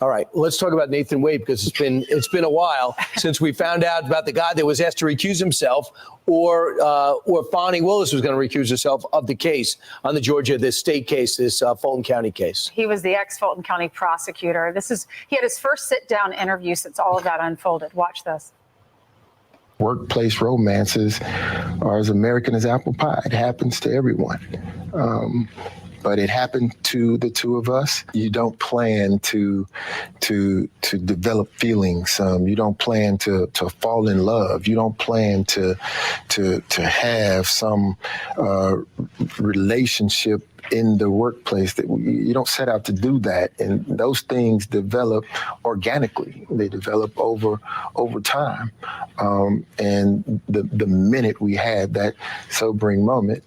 All right, let's talk about Nathan Wade, because it's been a while since we found out about the guy that was asked to recuse himself, or Fani Willis was going to recuse herself of the case on this state case, this Fulton County case. He was the ex-Fulton County prosecutor. He had his first sit-down interview since all of that unfolded. Watch this. Workplace romances are as American as apple pie. It happens to everyone. But it happened to the two of us. You don't plan to develop feelings. You don't plan to fall in love. You don't plan to have some relationship in the workplace. That you don't set out to do that, and those things develop organically. They develop over time. And the minute we had that sobering moment,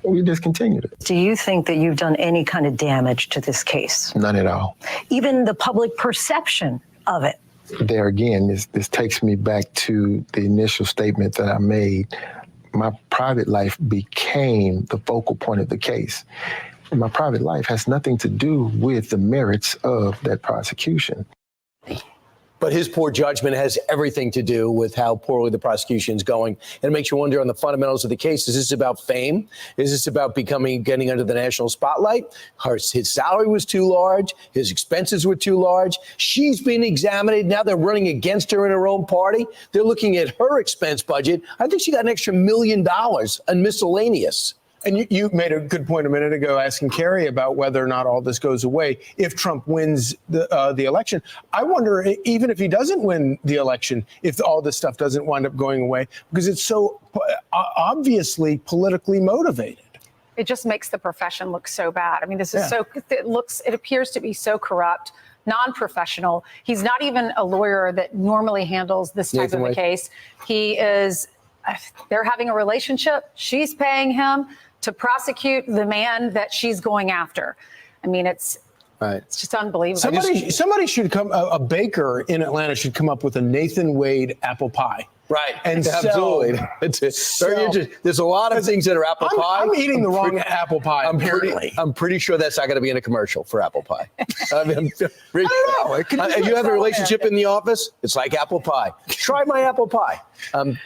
we discontinued it. Do you think that you've done any kind of damage to this case? None at all. Even the public perception of it? There again, this takes me back to the initial statement that I made. My private life became the focal point of the case. And my private life has nothing to do with the merits of that prosecution. But his poor judgment has everything to do with how poorly the prosecution is going. And it makes you wonder on the fundamentals of the case. Is this about fame? Is this about getting under the national spotlight? His salary was too large. His expenses were too large. She's being examined. Now they're running against her in her own party. They're looking at her expense budget. I think she got an extra $1 million on miscellaneous. And you made a good point a minute ago asking Kerry about whether or not all this goes away if Trump wins the election. I wonder, even if he doesn't win the election, if all this stuff doesn't wind up going away, because it's so obviously politically motivated. It just makes the profession look so bad. I mean, this is it appears to be so corrupt, non-professional. He's not even a lawyer that normally handles this type of a case. They're having a relationship. She's paying him to prosecute the man that she's going after. I mean, it's just unbelievable. Somebody should a baker in Atlanta should come up with a Nathan Wade apple pie. Right. And absolutely. It's very interesting. There's a lot of things that are apple pie. I'm eating the wrong apple pie, apparently. I'm pretty sure that's not going to be in a commercial for apple pie. I don't know. If you have a relationship in the office, it's like apple pie. Try my apple pie.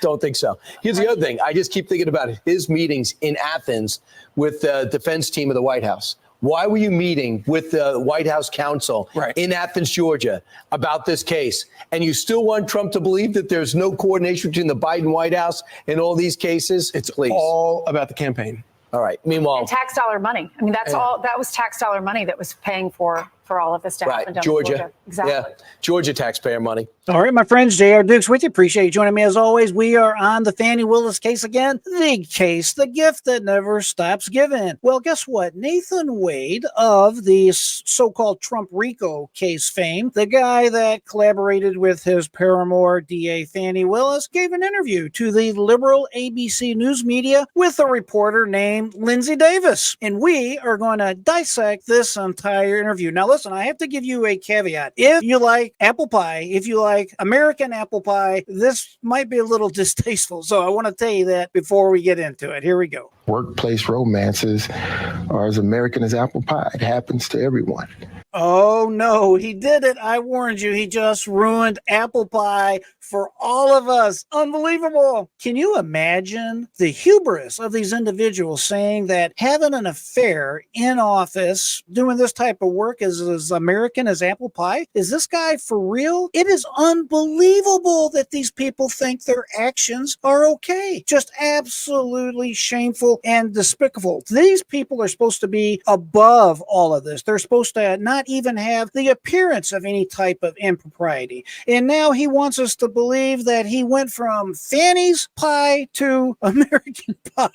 Don't think so. Here's the other thing. I just keep thinking about his meetings in Athens with the defense team of the White House. Why were you meeting with the White House counsel in Athens, Georgia, about this case? And you still want Trump to believe that there's no coordination between the Biden White House and all these cases? It's all about the campaign. All right. Meanwhile, and tax dollar money. I mean, that's all. That was tax dollar money that was paying for all of this to happen. Down Georgia. Exactly. Yeah. Georgia taxpayer money. All right, my friends, J.R. Dukes with you. Appreciate you joining me as always. We are on the Fani Willis case again. The case, the gift that never stops giving. Well, guess what? Nathan Wade of the so-called Trump RICO case fame, the guy that collaborated with his paramour, DA Fani Willis, gave an interview to the liberal ABC News media with a reporter named Lindsay Davis. And we are going to dissect this entire interview. Now, listen, I have to give you a caveat. If you like apple pie, if you like American apple pie, this might be a little distasteful. So I want to tell you that before we get into it. Here we go. Workplace romances are as American as apple pie. It happens to everyone. Oh, no, he did it. I warned you. He just ruined apple pie for all of us. Unbelievable. Can you imagine the hubris of these individuals saying that having an affair in office, doing this type of work is as American as apple pie? Is this guy for real? It is unbelievable that these people think their actions are okay. Just absolutely shameful and despicable. These people are supposed to be above all of this. They're supposed to not even have the appearance of any type of impropriety. And now he wants us to believe that he went from Fanny's pie to American pie.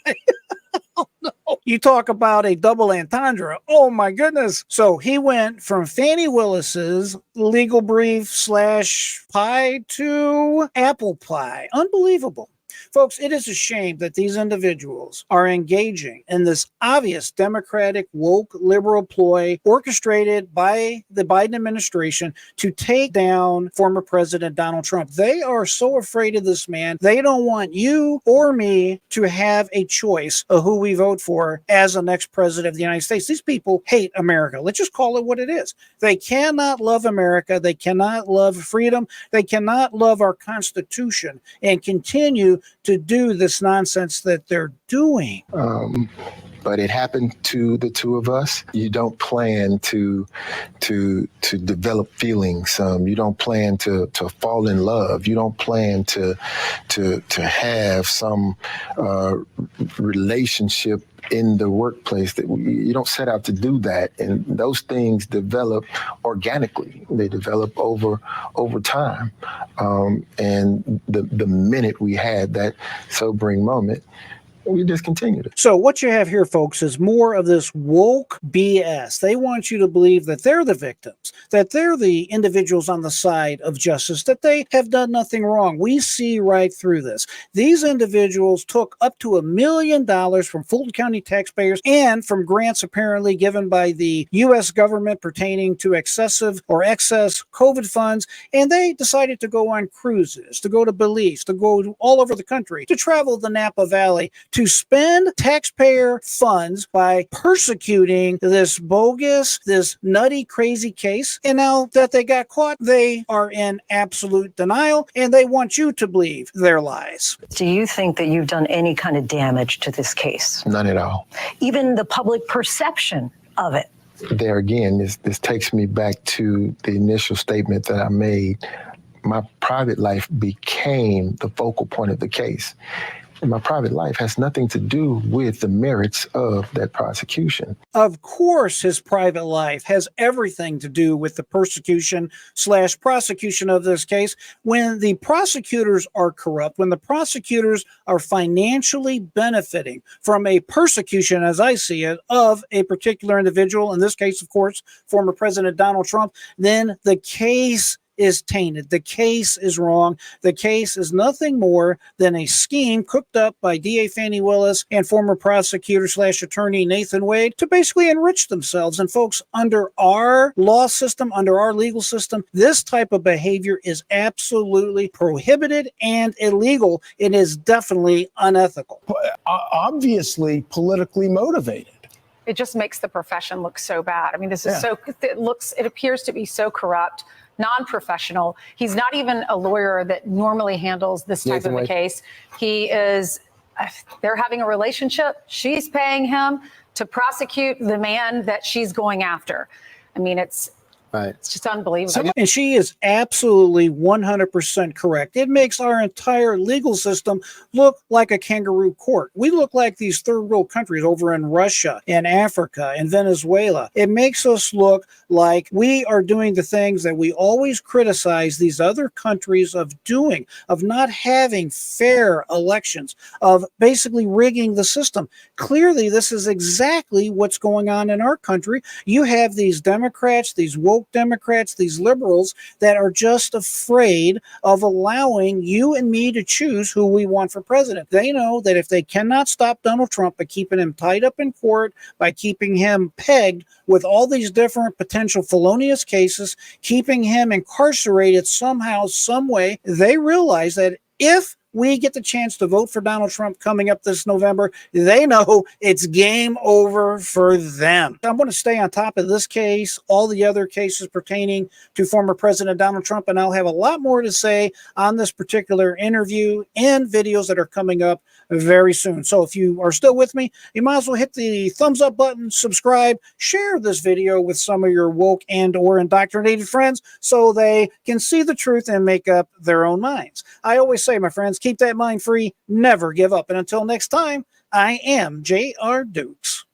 Oh, no. You talk about a double entendre. Oh, my goodness. So he went from Fani Willis's legal brief / pie to apple pie. Unbelievable. Folks, it is a shame that these individuals are engaging in this obvious Democratic woke liberal ploy orchestrated by the Biden administration to take down former President Donald Trump. They are so afraid of this man. They don't want you or me to have a choice of who we vote for as the next president of the United States. These people hate America. Let's just call it what it is. They cannot love America. They cannot love freedom. They cannot love our Constitution and continue to do this nonsense that they're doing. But it happened to the two of us. You don't plan to develop feelings. You don't plan to fall in love. You don't plan to have some relationship in the workplace. That you don't set out to do that, and those things develop organically. They develop over time. And the minute we had that sobering moment, we discontinued it. So what you have here, folks, is more of this woke BS. They want you to believe that they're the victims, that they're the individuals on the side of justice, that they have done nothing wrong. We see right through this. These individuals took up to $1 million from Fulton County taxpayers and from grants apparently given by the U.S. government pertaining to excessive or excess COVID funds, and they decided to go on cruises, to go to Belize, to go all over the country, to travel the Napa Valley, to spend taxpayer funds by persecuting this bogus, this nutty, crazy case. And now that they got caught, they are in absolute denial, and they want you to believe their lies. Do you think that you've done any kind of damage to this case? None at all. Even the public perception of it? There again, this takes me back to the initial statement that I made. My private life became the focal point of the case. And my private life has nothing to do with the merits of that prosecution. Of course, his private life has everything to do with the persecution/prosecution of this case. When the prosecutors are corrupt, when the prosecutors are financially benefiting from a persecution, as I see it, of a particular individual, in this case, of course, former President Donald Trump, then the case is tainted. The case is wrong. The case is nothing more than a scheme cooked up by DA Fani Willis and former prosecutor/attorney Nathan Wade to basically enrich themselves. And folks, under our law system, under our legal system, this type of behavior is absolutely prohibited and illegal. It is definitely unethical. Obviously politically motivated. It just makes the profession look so bad. I mean, this is it appears to be so corrupt, non-professional. He's not even a lawyer that normally handles this type of a case. He is, they're having a relationship. She's paying him to prosecute the man that she's going after. I mean, it's just unbelievable. And she is absolutely 100% correct. It makes our entire legal system look like a kangaroo court. We look like these third world countries over in Russia and Africa and Venezuela. It makes us look like we are doing the things that we always criticize these other countries of doing, of not having fair elections, of basically rigging the system. Clearly, this is exactly what's going on in our country. You have these Democrats, these woke Democrats, these liberals that are just afraid of allowing you and me to choose who we want for president. They know that if they cannot stop Donald Trump by keeping him tied up in court, by keeping him pegged with all these different potential felonious cases, keeping him incarcerated somehow, some way, they realize that if we get the chance to vote for Donald Trump coming up this November, they know it's game over for them. I'm going to stay on top of this case, all the other cases pertaining to former President Donald Trump, and I'll have a lot more to say on this particular interview and videos that are coming up very soon. So if you are still with me, you might as well hit the thumbs up button, subscribe, share this video with some of your woke and or indoctrinated friends so they can see the truth and make up their own minds. I always say, my friends, keep that mind free, never give up. And until next time, I am J.R. Dukes.